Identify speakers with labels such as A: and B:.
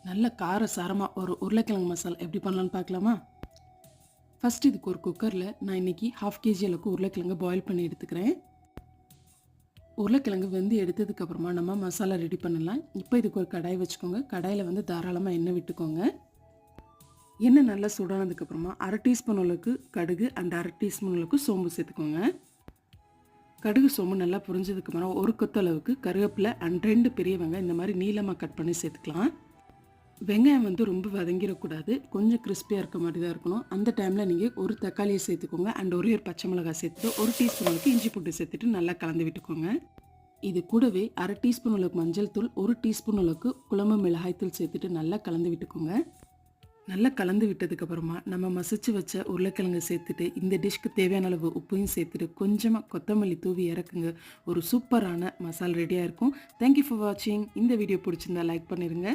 A: நல்ல கார சாரமாக ஒரு உருளைக்கிழங்கு மசாலா எப்படி பண்ணலான்னு பார்க்கலாமா? ஃபஸ்ட்டு இதுக்கு ஒரு குக்கரில் நான் இன்றைக்கி 1/2 kg அளவுக்கு உருளைக்கிழங்கு பாயில் பண்ணி எடுத்துக்கிறேன். உருளைக்கிழங்கு வெந்து எடுத்ததுக்கப்புறமா நம்ம மசாலா ரெடி பண்ணலாம். இப்போ இதுக்கு ஒரு கடாய் வச்சுக்கோங்க. கடாயில் வந்து தாராளமாக எண்ணெய் விட்டுக்கோங்க. எண்ணெய் நல்லா சூடானதுக்கப்புறமா 1/2 டீஸ்பூன் அளவுக்கு கடுகு அண்ட் 1/2 டீஸ்பூன் அளவுக்கு சோம்பு சேர்த்துக்கோங்க. கடுகு சோம்பு நல்லா புரிஞ்சதுக்கப்புறம் ஒரு கொத்தளவுக்கு கருவேப்பிலை அண்ட் 2 பெரிய வெங்காயம் இந்த மாதிரி நீளமாக கட் பண்ணி சேர்த்துக்கலாம். வெங்காயம் வந்து ரொம்ப வதங்கிடக்கூடாது, கொஞ்சம் கிறிஸ்பியாக இருக்க மாதிரி தான் இருக்கணும். அந்த டைமில் நீங்கள் ஒரு தக்காளியை சேர்த்துக்கோங்க அண்ட் ஒரே ஒரு பச்சை மிளகாய் சேர்த்துட்டு 1 டீஸ்பூன் அளவுக்கு இஞ்சி பூண்டு சேர்த்துட்டு நல்லா கலந்து விட்டுக்கோங்க. இது கூடவே 1/2 டீஸ்பூன் அளவுக்கு மஞ்சள் தூள், 1 டீஸ்பூன் அளவுக்கு குழம்பு மிளகாய் தூள் சேர்த்துட்டு நல்லா கலந்து விட்டுக்கோங்க. நல்லா கலந்து விட்டதுக்கப்புறமா நம்ம மசிச்சு வச்ச உருளைக்கிழங்கு சேர்த்துட்டு இந்த டிஷ்க்கு தேவையான அளவு உப்பையும் சேர்த்துட்டு கொஞ்சமாக கொத்தமல்லி தூவி இறக்குங்க. ஒரு சூப்பரான மசாலா ரெடியாக இருக்கும். தேங்க்யூ ஃபார் வாட்சிங். இந்த வீடியோ பிடிச்சிருந்தா லைக் பண்ணிடுங்க.